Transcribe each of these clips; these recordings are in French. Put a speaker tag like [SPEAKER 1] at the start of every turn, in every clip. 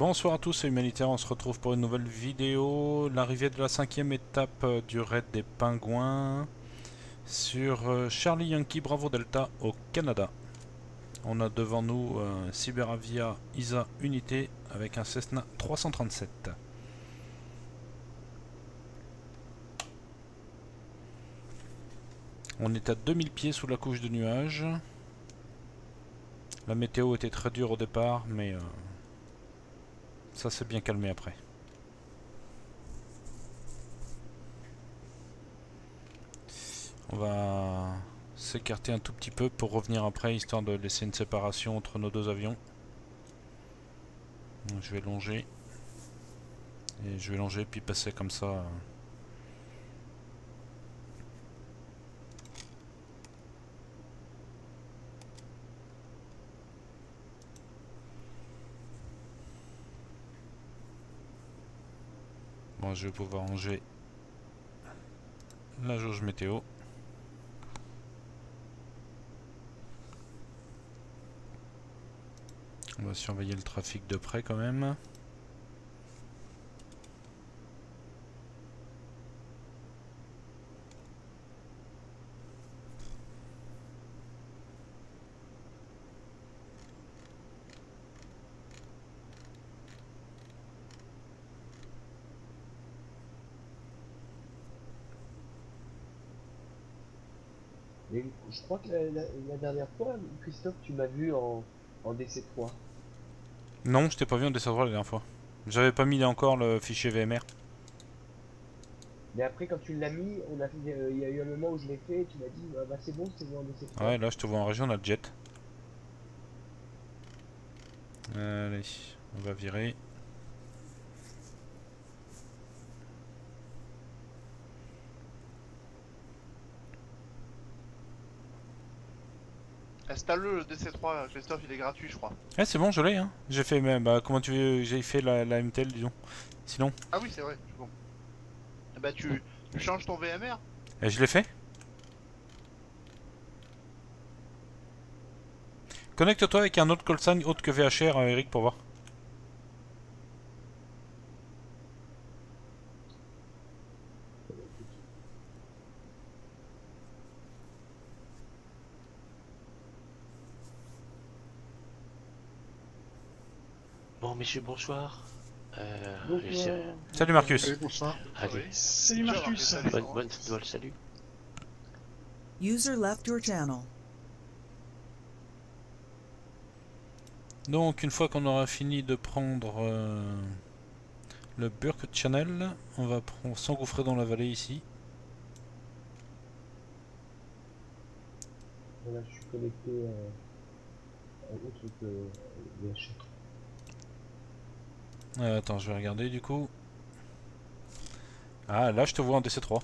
[SPEAKER 1] Bonsoir à tous, c'est Humanitaire, on se retrouve pour une nouvelle vidéo. L'arrivée de la 5e étape du raid des pingouins sur Charlie Yankee Bravo Delta au Canada. On a devant nous un Cyberavia ISA Unité avec un Cessna 337. On est à 2000 pieds sous la couche de nuages. La météo était très dure au départ, mais ça s'est bien calmé après. On va s'écarter un tout petit peu pour revenir après, histoire de laisser une séparation entre nos deux avions. Donc, je vais longer. Et je vais longer puis passer comme ça. Bon, je vais pouvoir ranger la jauge météo. On va surveiller le trafic de près quand même.
[SPEAKER 2] Mais je crois que la dernière fois, Christophe, tu m'as vu en DC3.
[SPEAKER 1] Non, je t'ai pas vu en descendant la dernière fois. J'avais pas mis encore le fichier VMR.
[SPEAKER 2] Mais après, quand tu l'as mis, il y a eu un moment où je l'ai fait et tu m'as dit, ah bah c'est bon, c'est bon en
[SPEAKER 1] Ouais,
[SPEAKER 2] DC3.
[SPEAKER 1] là je te vois en région, on a le jet. Allez, on va virer.
[SPEAKER 3] Installe-le, le DC3, Christophe, il est gratuit, je crois.
[SPEAKER 1] Eh, c'est bon, je l'ai, hein. J'ai fait, mais bah, comment tu veux, j'ai fait la MTL, disons. Sinon,
[SPEAKER 3] Ah oui, c'est vrai, c'est bon. Bah tu changes ton VMR.
[SPEAKER 1] et je l'ai fait. Connecte-toi avec un autre call sign autre que VHR, Eric, pour voir.
[SPEAKER 4] Bon, messieurs, bonsoir.
[SPEAKER 2] Donc,
[SPEAKER 1] Salut Marcus.
[SPEAKER 5] Bonsoir.
[SPEAKER 4] Allez,
[SPEAKER 3] Oui.
[SPEAKER 5] Salut
[SPEAKER 3] Bonjour,
[SPEAKER 5] Marcus.
[SPEAKER 3] salut.
[SPEAKER 4] bonne Noël, salut.
[SPEAKER 6] User left your channel.
[SPEAKER 1] Donc, une fois qu'on aura fini de prendre le Burke Channel, on va s'engouffrer dans la vallée ici.
[SPEAKER 2] voilà, je suis connecté au truc VH.
[SPEAKER 1] Attends, je vais regarder du coup. Ah, là je te vois en DC3.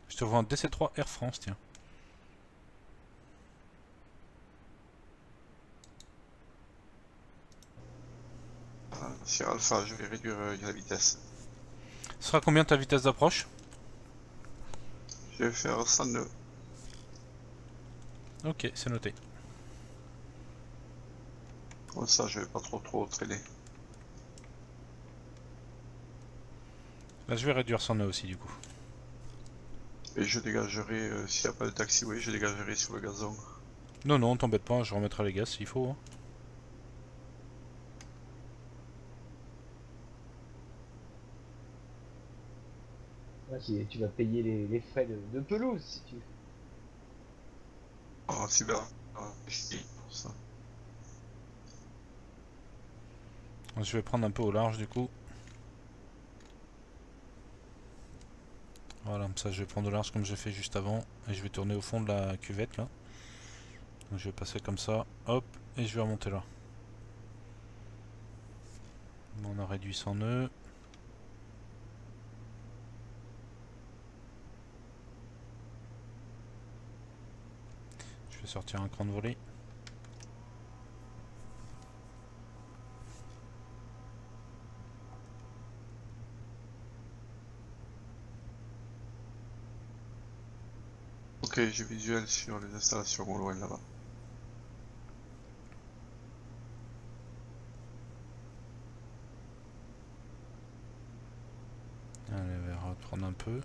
[SPEAKER 1] Je te vois en DC3 Air France, tiens.
[SPEAKER 5] Sur Alpha, je vais réduire la vitesse.
[SPEAKER 1] Ce sera combien ta vitesse d'approche?
[SPEAKER 5] Je vais faire 100 nœuds.
[SPEAKER 1] Ok, c'est noté.
[SPEAKER 5] Comme ça, je vais pas trop traîner.
[SPEAKER 1] Là je vais réduire son nœud aussi du coup.
[SPEAKER 5] Et je dégagerai, s'il n'y a pas de taxiway, je dégagerai sur le gazon.
[SPEAKER 1] Non, non, t'embête pas, je remettrai les gaz s'il faut. Hein.
[SPEAKER 2] Ah, tu vas payer les frais de pelouse si tu.
[SPEAKER 5] Oh, c'est bien. Ah, merci pour ça.
[SPEAKER 1] Je vais prendre un peu au large du coup. Voilà, ça je vais prendre au large comme j'ai fait juste avant. Et je vais tourner au fond de la cuvette là. Donc, je vais passer comme ça, hop, et je vais remonter là. Bon, on a réduit son nœud. Je vais sortir un cran de volée.
[SPEAKER 5] Ok, j'ai visuel sur les installations au loin là-bas.
[SPEAKER 1] va prendre un peu.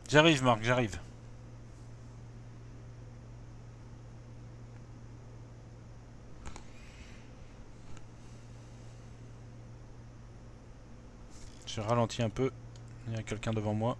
[SPEAKER 1] J'arrive Marc, j'arrive. Je ralentis un peu. Il y a quelqu'un devant moi.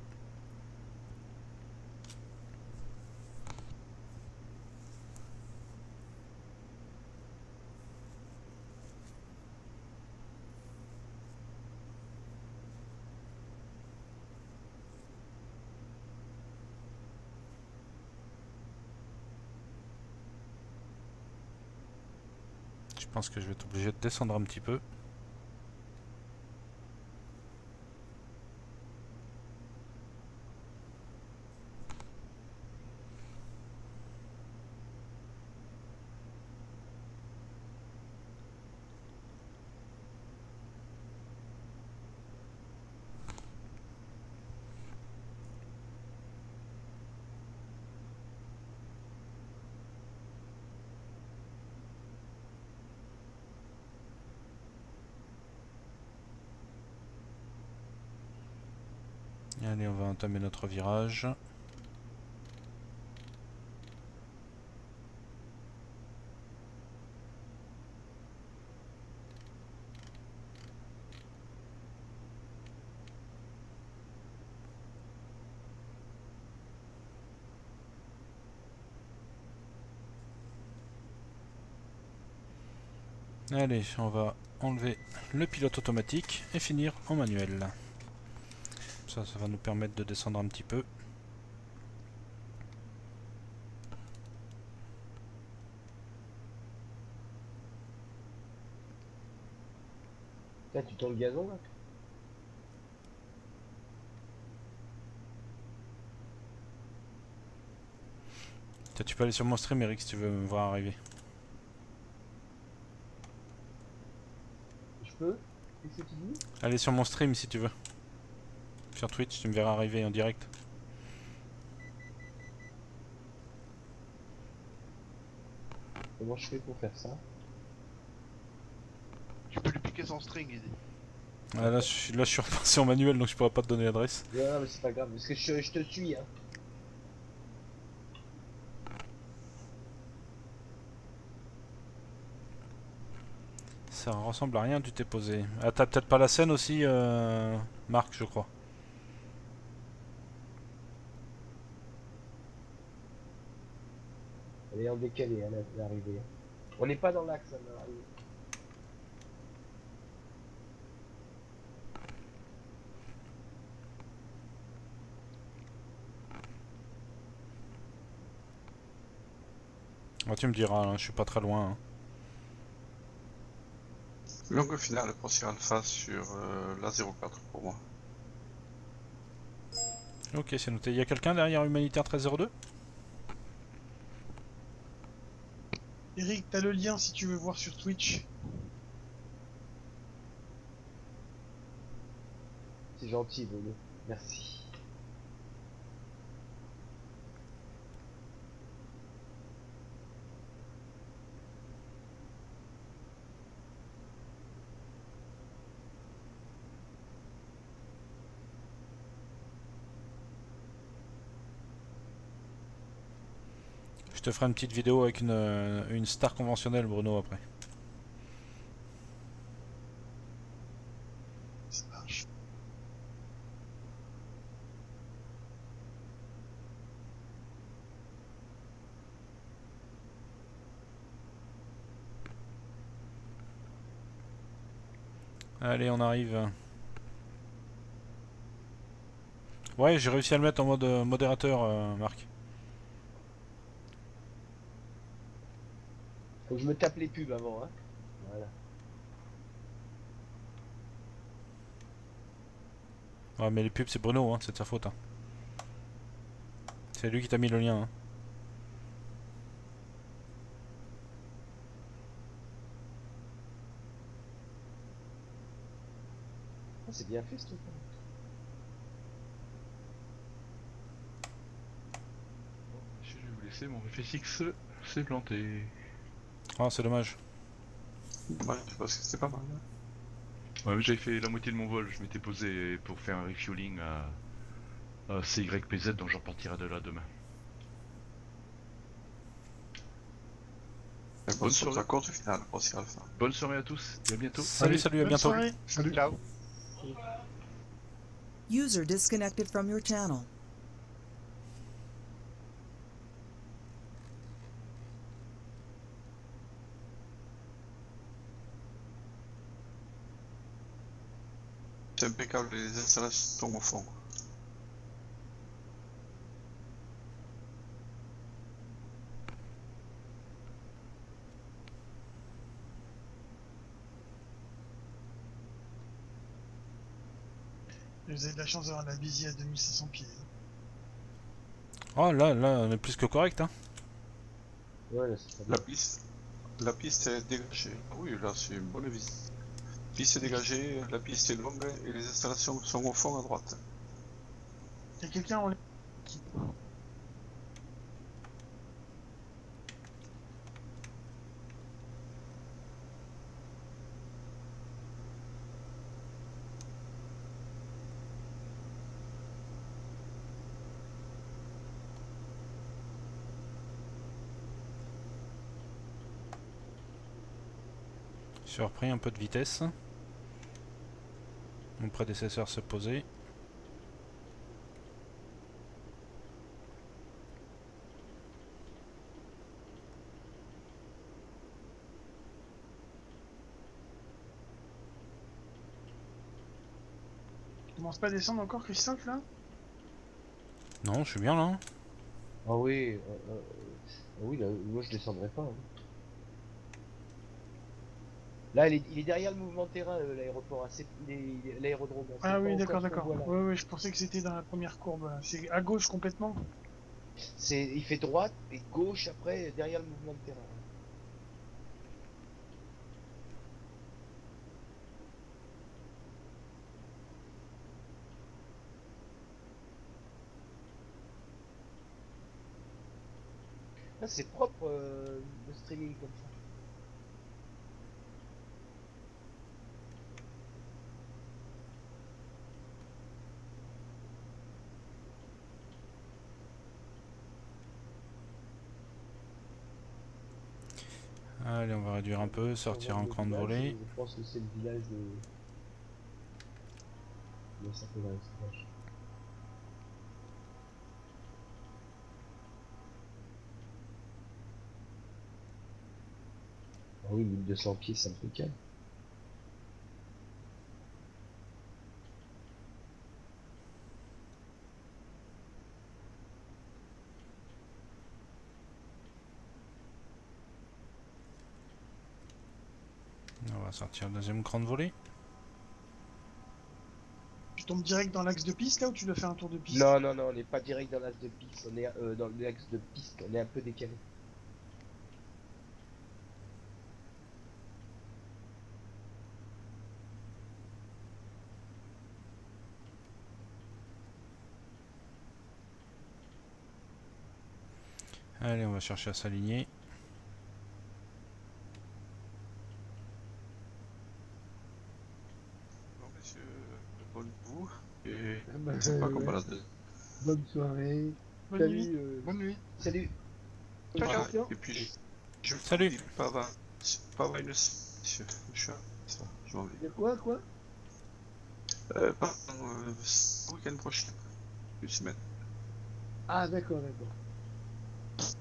[SPEAKER 1] Je pense que je vais être obligé de descendre un petit peu. Allez, on va entamer notre virage. Allez, on va enlever le pilote automatique et finir en manuel. Ça va nous permettre de descendre un petit peu.
[SPEAKER 2] Là, tu tends le gazon là?
[SPEAKER 1] Tu peux aller sur mon stream Eric si tu veux me voir arriver.
[SPEAKER 2] Je peux? Qu'est-ce que tu dis?
[SPEAKER 1] Allez sur mon stream si tu veux. Sur Twitch, tu me verras arriver en direct.
[SPEAKER 2] Comment je fais pour faire ça?
[SPEAKER 3] Tu peux lui piquer son string, Eddie.
[SPEAKER 1] Ah, là, je suis repassé en manuel donc je pourrais pas te donner l'adresse.
[SPEAKER 2] Non, mais c'est pas grave, parce que je te suis, hein.
[SPEAKER 1] Ça ressemble à rien, tu t'es posé. Ah, t'as peut-être pas la scène aussi, Marc, je crois.
[SPEAKER 2] Elle est en décalé, hein, l'arrivée. On n'est pas dans l'axe, hein, l'arrivée.
[SPEAKER 1] Ah, tu me diras, hein, je suis pas très loin. Hein.
[SPEAKER 5] Longue finale pour Siren Face sur la 04 pour moi.
[SPEAKER 1] Ok, c'est noté. Il y a quelqu'un derrière Humanitaire 1302?
[SPEAKER 7] Eric, t'as le lien si tu veux voir sur Twitch.
[SPEAKER 2] C'est gentil, Bono. Merci.
[SPEAKER 1] Je te ferai une petite vidéo avec une star conventionnelle, Bruno, après.
[SPEAKER 7] Ça marche.
[SPEAKER 1] Allez, on arrive. Ouais, j'ai réussi à le mettre en mode modérateur, Marc.
[SPEAKER 2] Faut que je me tape les pubs avant, hein. Voilà.
[SPEAKER 1] Ouais, mais les pubs, c'est Bruno, hein, c'est de sa faute. Hein. C'est lui qui t'a mis le lien. Hein.
[SPEAKER 2] Oh, c'est bien fait ce truc.
[SPEAKER 8] Je vais vous laisser, mon FSX s'est planté.
[SPEAKER 1] Ah, c'est dommage.
[SPEAKER 5] Ouais, je pense que c'était pas mal. Hein.
[SPEAKER 8] Ouais, mais j'avais fait la moitié de mon vol, je m'étais posé pour faire un refueling à CYPZ, donc je repartirai de là demain.
[SPEAKER 5] Bonne
[SPEAKER 8] soirée.
[SPEAKER 5] soirée. Courte finale, aussi à la fin.
[SPEAKER 8] Bonne soirée à tous et à bientôt.
[SPEAKER 1] Salut, salut, à
[SPEAKER 7] Bonne
[SPEAKER 1] bientôt.
[SPEAKER 7] soirée.
[SPEAKER 8] Salut.
[SPEAKER 3] Ciao.
[SPEAKER 6] User disconnected from your channel.
[SPEAKER 5] C'est impeccable, les installations au fond.
[SPEAKER 7] Vous avez de la chance d'avoir la Bizi à 2500 pieds. Hein.
[SPEAKER 1] Oh là, là, on est plus que correct, hein.
[SPEAKER 2] Ouais, là, c'est très bien.
[SPEAKER 5] La piste est dégagée. Oui, là c'est une bonne visite. Piste est dégagée, la piste est longue et les installations sont au fond à droite.
[SPEAKER 7] Il y a quelqu'un en
[SPEAKER 1] J'ai repris un peu de vitesse. Mon prédécesseur se posait.
[SPEAKER 7] commence pas à descendre encore, Christophe, là?
[SPEAKER 1] Non, je suis bien là.
[SPEAKER 2] Ah oui, oui, là, moi je descendrai pas. Hein. Là, il est derrière le mouvement de terrain, l'aéroport, hein, l'aérodrome. Hein, c'est
[SPEAKER 7] Ah
[SPEAKER 2] pas
[SPEAKER 7] oui,
[SPEAKER 2] encore
[SPEAKER 7] d'accord,
[SPEAKER 2] ce qu'on
[SPEAKER 7] d'accord.
[SPEAKER 2] voit là.
[SPEAKER 7] Ouais, ouais, je pensais que c'était dans la première courbe. Là. C'est à gauche complètement.
[SPEAKER 2] Il fait droite et gauche après, derrière le mouvement de terrain. Hein. Là, c'est propre le streaming comme ça.
[SPEAKER 1] Allez, on va réduire un peu, sortir en
[SPEAKER 2] Le
[SPEAKER 1] grande
[SPEAKER 2] village,
[SPEAKER 1] volée.
[SPEAKER 2] Je pense que c'est le village de. Comment ça s'appelle ce village? Ah oui, 1200 pieds, c'est impeccable.
[SPEAKER 1] On va sortir deuxième grande volée.
[SPEAKER 7] Tu tombes direct dans l'axe de piste là ou tu dois faire un tour de piste?
[SPEAKER 2] Non, non, non, on n'est pas direct dans l'axe de piste, on est dans l'axe de piste, on est un peu décalé.
[SPEAKER 1] Allez, on va chercher à s'aligner.
[SPEAKER 5] Bon, messieurs, bonne vous et
[SPEAKER 2] Ah bah,
[SPEAKER 5] c'est pas comme balade.
[SPEAKER 2] bonne soirée.
[SPEAKER 7] Bonne nuit.
[SPEAKER 2] Salut.
[SPEAKER 7] Bonne nuit.
[SPEAKER 2] Salut.
[SPEAKER 5] Voilà.
[SPEAKER 2] Ciao.
[SPEAKER 5] Et puis je vous
[SPEAKER 1] Salut.
[SPEAKER 5] dis pas avant une monsieur. Je suis ça, je m'en vais.
[SPEAKER 2] De quoi
[SPEAKER 5] Pas ce week-end prochain. Une semaine.
[SPEAKER 2] Ah, d'accord, d'accord.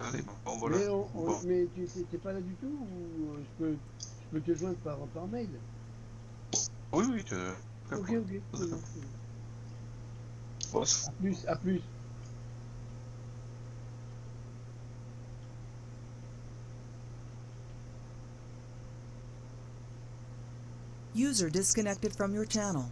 [SPEAKER 5] Allez, bon voilà.
[SPEAKER 2] Mais,
[SPEAKER 5] Bon.
[SPEAKER 2] mais tu t'es pas là du tout ou je peux te joindre par mail?
[SPEAKER 5] Oui, oui,
[SPEAKER 2] Ok.
[SPEAKER 5] Bon,
[SPEAKER 2] À plus.
[SPEAKER 6] User disconnected from your channel.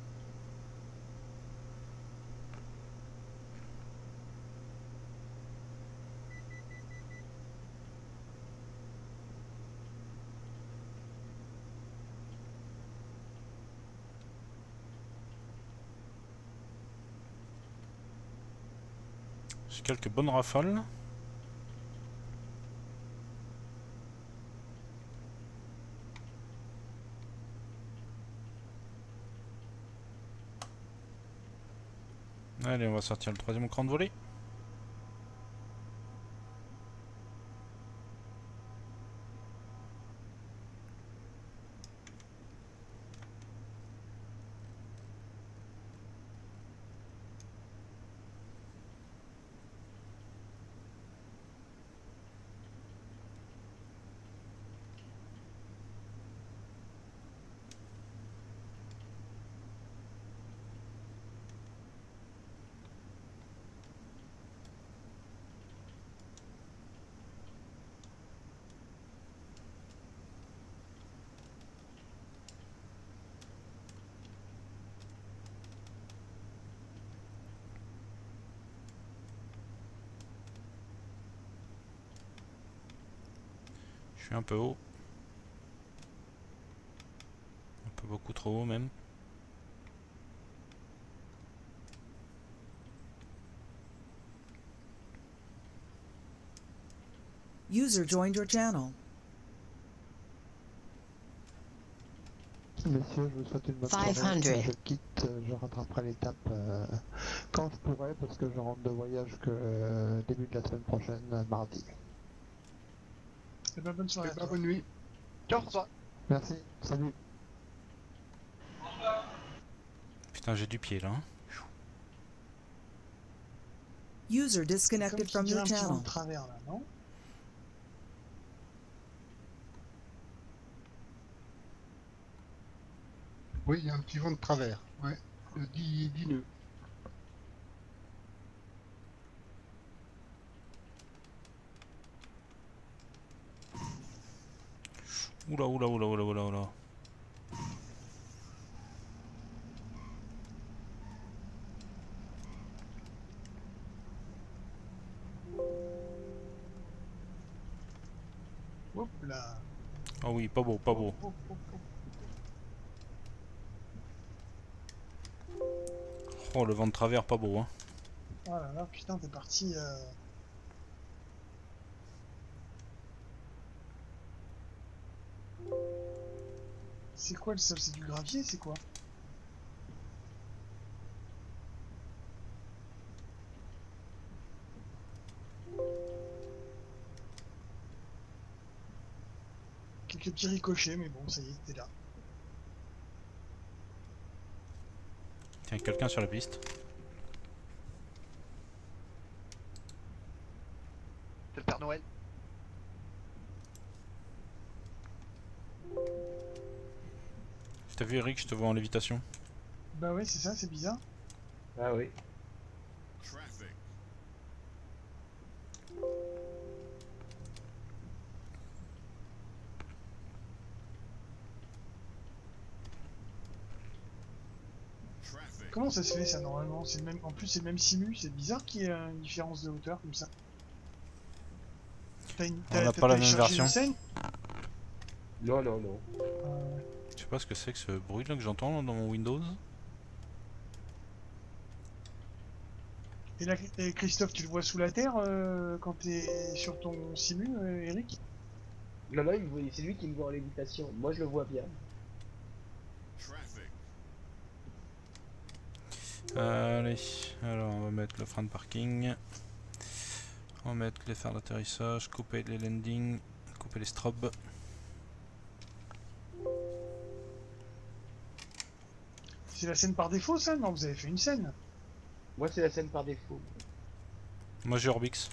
[SPEAKER 1] J'ai quelques bonnes rafales. Allez, on va sortir le troisième cran de volée. Je suis un peu haut. Un peu beaucoup trop haut même.
[SPEAKER 6] User joined your channel.
[SPEAKER 9] Messieurs, je vous souhaite une bonne soirée. Je quitte, je rattraperai l'étape quand je pourrai parce que je rentre de voyage que début de la semaine prochaine, mardi.
[SPEAKER 7] Eh ben, bonne soirée.
[SPEAKER 5] Eh ben, bonne nuit.
[SPEAKER 3] Ciao François.
[SPEAKER 9] Merci, salut.
[SPEAKER 1] Putain, j'ai du pied là. Hein.
[SPEAKER 6] User disconnected from your
[SPEAKER 7] Un
[SPEAKER 6] channel.
[SPEAKER 7] de travers là, non?
[SPEAKER 5] Oui, il y a un petit vent de travers. Ouais, le 10 nœuds.
[SPEAKER 1] Oula, oula, oula, oula, oula, oula.
[SPEAKER 7] Hop là.
[SPEAKER 1] Oh oui, pas beau, pas beau.
[SPEAKER 7] Hop, hop, hop, hop.
[SPEAKER 1] Oh, le vent de travers, pas beau, hein.
[SPEAKER 7] Oh là là, putain, t'es parti. C'est quoi le sol? C'est du gravier? C'est quoi? Quelques petits ricochets, mais bon, ça y est, t'es là.
[SPEAKER 1] Tiens, quelqu'un sur la piste.
[SPEAKER 3] C'est le Père Noël.
[SPEAKER 1] Je t'ai vu, Eric, je te vois en lévitation.
[SPEAKER 7] Bah ouais, c'est ça, c'est bizarre.
[SPEAKER 2] Ah oui.
[SPEAKER 7] Comment ça se fait ça normalement? C'est le même. En plus c'est le même simu, c'est bizarre qu'il y ait une différence de hauteur comme ça.
[SPEAKER 1] On n'a pas la même
[SPEAKER 7] téléchargé
[SPEAKER 1] version.
[SPEAKER 7] une scène?
[SPEAKER 2] Non, non, non.
[SPEAKER 1] Je sais pas ce que c'est que ce bruit là que j'entends dans mon Windows.
[SPEAKER 7] Et là, Christophe, tu le vois sous la terre quand t'es sur ton simu, Eric?
[SPEAKER 2] Non, non, c'est lui qui me voit en lévitation. Moi, je le vois bien.
[SPEAKER 1] Allez, alors on va mettre le frein de parking. On va mettre les phares d'atterrissage, couper les landings, couper les strobes.
[SPEAKER 7] C'est la scène par défaut ça? Non, vous avez fait une scène.
[SPEAKER 2] Moi, c'est la scène par défaut.
[SPEAKER 1] Moi j'ai Orbix.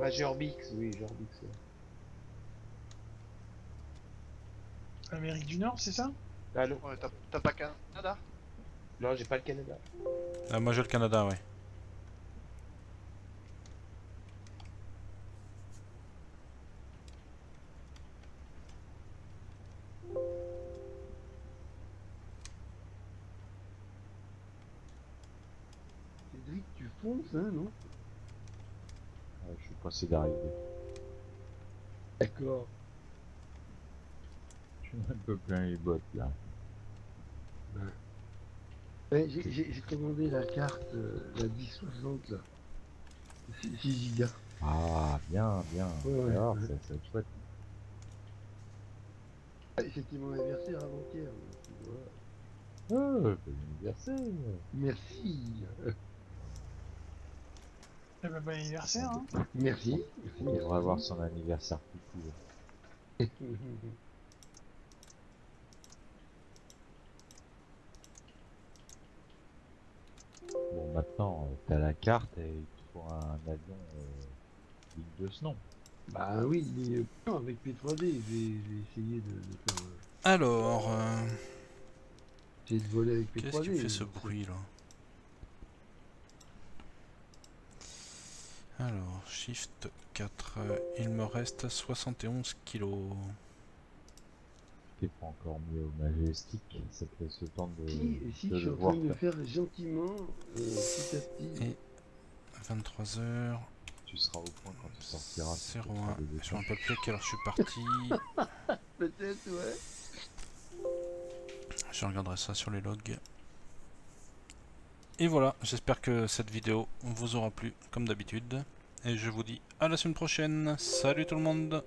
[SPEAKER 2] Ah, j'ai Orbix, oui, j'ai Orbix. Ouais.
[SPEAKER 7] Amérique du Nord, c'est ça?
[SPEAKER 2] Ah non,
[SPEAKER 3] Ouais, t'as pas Canada?
[SPEAKER 2] non, j'ai pas le Canada.
[SPEAKER 1] Ah, moi j'ai le Canada, ouais.
[SPEAKER 10] Cédric, tu fonces, hein, non? Je suis pressé d'arriver.
[SPEAKER 2] D'accord.
[SPEAKER 10] Je suis un peu plein les bottes, là.
[SPEAKER 2] Ouais, j'ai commandé la carte, la 1060, là. 6 Go.
[SPEAKER 10] Ah, bien, bien.
[SPEAKER 2] Ouais,
[SPEAKER 10] Alors,
[SPEAKER 2] ouais.
[SPEAKER 10] ça va être chouette.
[SPEAKER 2] C'était mon anniversaire avant-hier. Donc, voilà.
[SPEAKER 10] Oh, bon anniversaire.
[SPEAKER 2] Merci.
[SPEAKER 7] Eh ben, bon anniversaire, hein.
[SPEAKER 2] Merci.
[SPEAKER 10] Il devrait avoir son anniversaire tout court. Bon, maintenant, t'as la carte et il te faut un avion digne de ce nom.
[SPEAKER 2] Bah oui, avec P3D, j'ai essayé de faire.
[SPEAKER 1] Alors,
[SPEAKER 2] J'ai de voler avec P3D.
[SPEAKER 1] qu'est-ce qui fait ce bruit là? Alors, Shift 4, il me reste 71 kilos.
[SPEAKER 10] T'es pas encore mieux au Majestic, ça te laisse le temps de,
[SPEAKER 2] Si
[SPEAKER 10] de
[SPEAKER 2] je suis
[SPEAKER 10] le
[SPEAKER 2] en
[SPEAKER 10] voir.
[SPEAKER 2] train de le faire gentiment, petit à petit.
[SPEAKER 1] Et 23h,
[SPEAKER 10] Tu seras au point quand tu sortiras.
[SPEAKER 1] 01, je me rappelle plus à quelle heure je suis parti.
[SPEAKER 2] Peut-être, ouais.
[SPEAKER 1] Je regarderai ça sur les logs. Et voilà, j'espère que cette vidéo vous aura plu comme d'habitude. Et je vous dis à la semaine prochaine. Salut tout le monde!